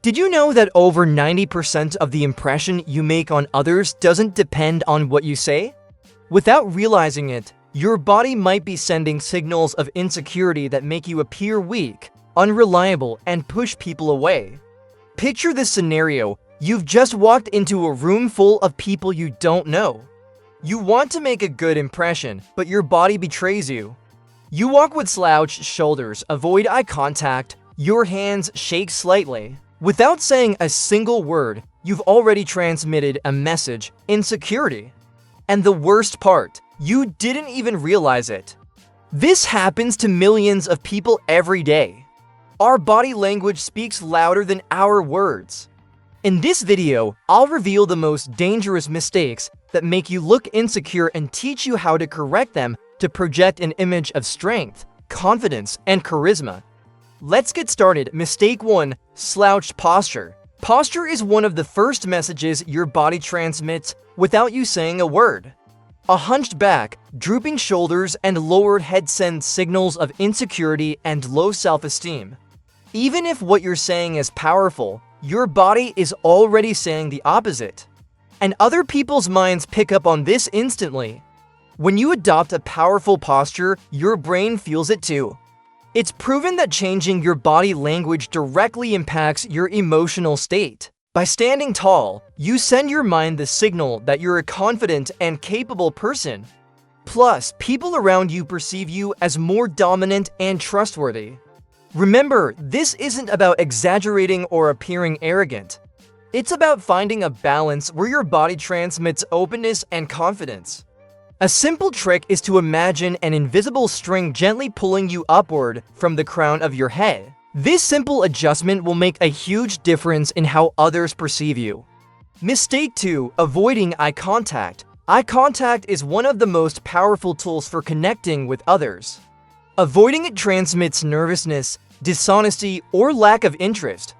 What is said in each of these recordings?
Did you know that over 90% of the impression you make on others doesn't depend on what you say? Without realizing it, your body might be sending signals of insecurity that make you appear weak, unreliable, and push people away. Picture this scenario. You've just walked into a room full of people you don't know. You want to make a good impression, but your body betrays you. You walk with slouched shoulders, avoid eye contact, your hands shake slightly. Without saying a single word, you've already transmitted a message: insecurity. And the worst part, you didn't even realize it. This happens to millions of people every day. Our body language speaks louder than our words. In this video, I'll reveal the most dangerous mistakes that make you look insecure and teach you how to correct them to project an image of strength, confidence, and charisma. Let's get started. Mistake 1. Slouched posture. Posture is one of the first messages your body transmits without you saying a word. A hunched back, drooping shoulders, and lowered head send signals of insecurity and low self-esteem. Even if what you're saying is powerful, your body is already saying the opposite. And other people's minds pick up on this instantly. When you adopt a powerful posture, your brain feels it too. It's proven that changing your body language directly impacts your emotional state. By standing tall, you send your mind the signal that you're a confident and capable person. Plus, people around you perceive you as more dominant and trustworthy. Remember, this isn't about exaggerating or appearing arrogant. It's about finding a balance where your body transmits openness and confidence. A simple trick is to imagine an invisible string gently pulling you upward from the crown of your head. This simple adjustment will make a huge difference in how others perceive you. Mistake 2. Avoiding eye contact. Eye contact is one of the most powerful tools for connecting with others. Avoiding it transmits nervousness, dishonesty, or lack of interest.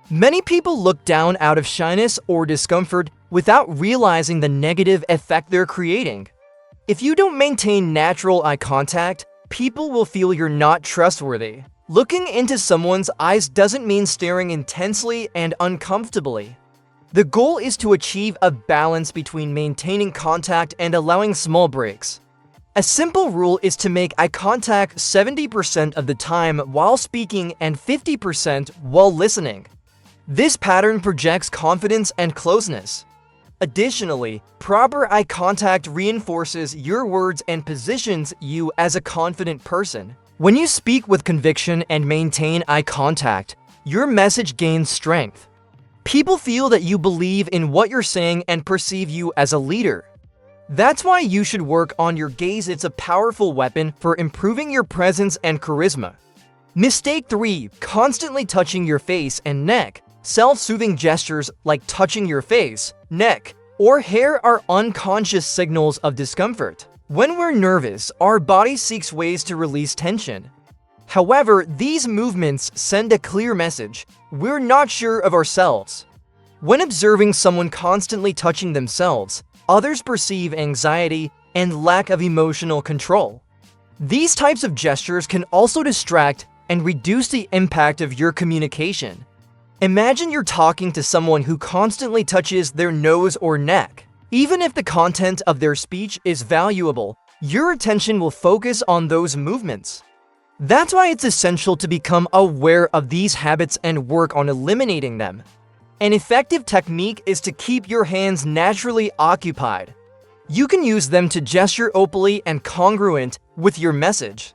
Many people look down out of shyness or discomfort without realizing the negative effect they're creating. If you don't maintain natural eye contact, people will feel you're not trustworthy. Looking into someone's eyes doesn't mean staring intensely and uncomfortably. The goal is to achieve a balance between maintaining contact and allowing small breaks. A simple rule is to make eye contact 70% of the time while speaking and 50% while listening. This pattern projects confidence and closeness. Additionally, proper eye contact reinforces your words and positions you as a confident person. When you speak with conviction and maintain eye contact, your message gains strength. People feel that you believe in what you're saying and perceive you as a leader. That's why you should work on your gaze. It's a powerful weapon for improving your presence and charisma. Mistake 3. Constantly touching your face and neck. Self-soothing gestures like touching your face, neck, or hair are unconscious signals of discomfort. When we're nervous, our body seeks ways to release tension. However, these movements send a clear message: we're not sure of ourselves. When observing someone constantly touching themselves, others perceive anxiety and lack of emotional control. These types of gestures can also distract and reduce the impact of your communication. Imagine you're talking to someone who constantly touches their nose or neck. Even if the content of their speech is valuable, your attention will focus on those movements. That's why it's essential to become aware of these habits and work on eliminating them. An effective technique is to keep your hands naturally occupied. You can use them to gesture openly and congruent with your message.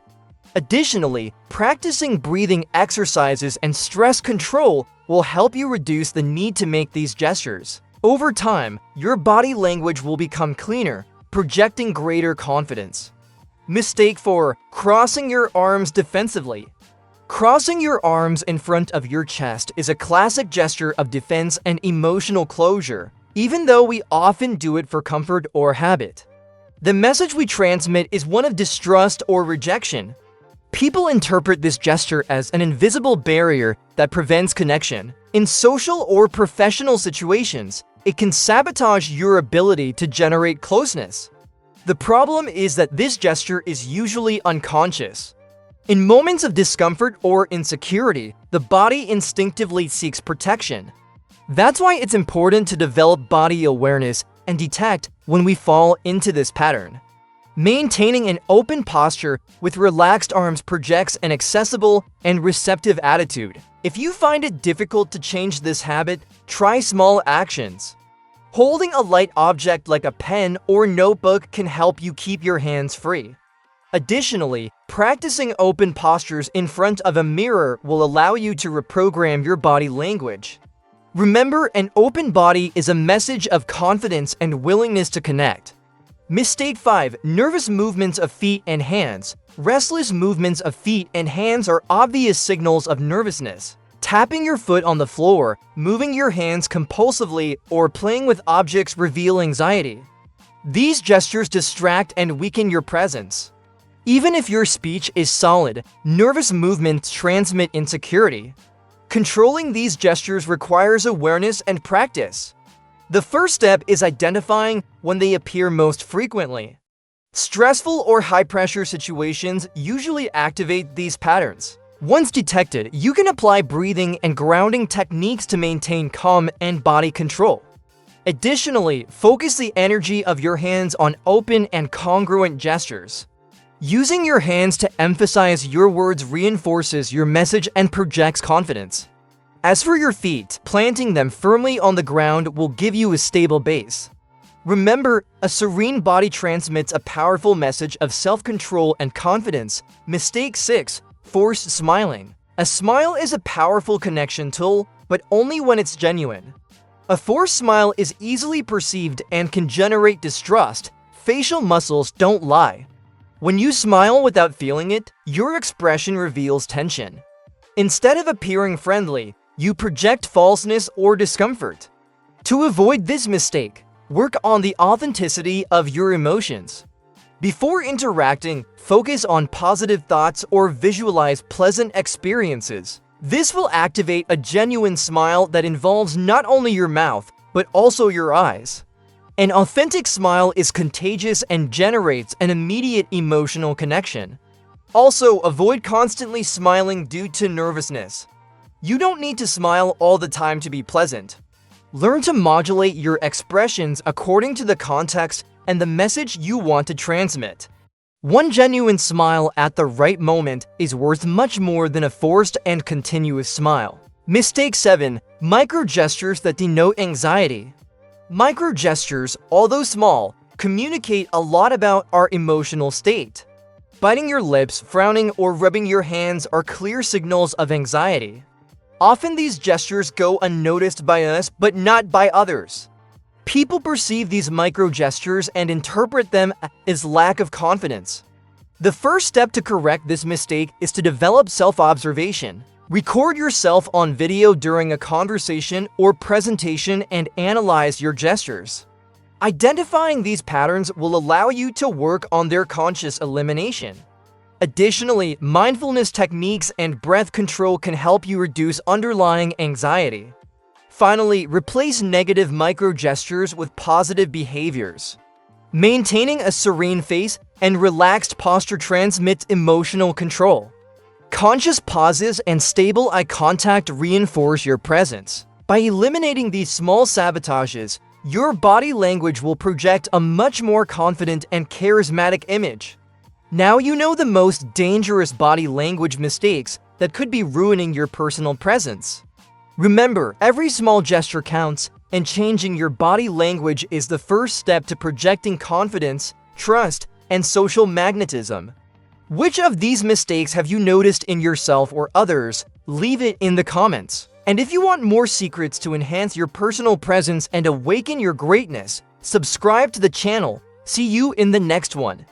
Additionally, practicing breathing exercises and stress control will help you reduce the need to make these gestures. Over time, your body language will become cleaner, projecting greater confidence. Mistake 4. Crossing your arms defensively. Crossing your arms in front of your chest is a classic gesture of defense and emotional closure, even though we often do it for comfort or habit. The message we transmit is one of distrust or rejection. People interpret this gesture as an invisible barrier that prevents connection. In social or professional situations, it can sabotage your ability to generate closeness. The problem is that this gesture is usually unconscious. In moments of discomfort or insecurity, the body instinctively seeks protection. That's why it's important to develop body awareness and detect when we fall into this pattern. Maintaining an open posture with relaxed arms projects an accessible and receptive attitude. If you find it difficult to change this habit, try small actions. Holding a light object like a pen or notebook can help you keep your hands free. Additionally, practicing open postures in front of a mirror will allow you to reprogram your body language. Remember, an open body is a message of confidence and willingness to connect. Mistake 5. Nervous movements of feet and hands. Restless movements of feet and hands are obvious signals of nervousness. Tapping your foot on the floor, moving your hands compulsively, or playing with objects reveal anxiety. These gestures distract and weaken your presence. Even if your speech is solid, nervous movements transmit insecurity. Controlling these gestures requires awareness and practice. The first step is identifying when they appear most frequently. Stressful or high-pressure situations usually activate these patterns. Once detected, you can apply breathing and grounding techniques to maintain calm and body control. Additionally, focus the energy of your hands on open and congruent gestures. Using your hands to emphasize your words reinforces your message and projects confidence. As for your feet, planting them firmly on the ground will give you a stable base. Remember, a serene body transmits a powerful message of self-control and confidence. Mistake 6. Forced smiling. A smile is a powerful connection tool, but only when it's genuine. A forced smile is easily perceived and can generate distrust. Facial muscles don't lie. When you smile without feeling it, your expression reveals tension. Instead of appearing friendly, you project falseness or discomfort. To avoid this mistake, work on the authenticity of your emotions. Before interacting, focus on positive thoughts or visualize pleasant experiences. This will activate a genuine smile that involves not only your mouth, but also your eyes. An authentic smile is contagious and generates an immediate emotional connection. Also, avoid constantly smiling due to nervousness. You don't need to smile all the time to be pleasant. Learn to modulate your expressions according to the context and the message you want to transmit. One genuine smile at the right moment is worth much more than a forced and continuous smile. Mistake 7. Micro-gestures that denote anxiety. Micro-gestures, although small, communicate a lot about our emotional state. Biting your lips, frowning, or rubbing your hands are clear signals of anxiety. Often these gestures go unnoticed by us, but not by others. People perceive these micro-gestures and interpret them as lack of confidence. The first step to correct this mistake is to develop self-observation. Record yourself on video during a conversation or presentation and analyze your gestures. Identifying these patterns will allow you to work on their conscious elimination. Additionally, mindfulness techniques and breath control can help you reduce underlying anxiety. Finally, replace negative micro-gestures with positive behaviors. Maintaining a serene face and relaxed posture transmits emotional control. Conscious pauses and stable eye contact reinforce your presence. By eliminating these small sabotages, your body language will project a much more confident and charismatic image. Now you know the most dangerous body language mistakes that could be ruining your personal presence. Remember, every small gesture counts, and changing your body language is the first step to projecting confidence, trust, and social magnetism. Which of these mistakes have you noticed in yourself or others? Leave it in the comments. And if you want more secrets to enhance your personal presence and awaken your greatness, subscribe to the channel. See you in the next one.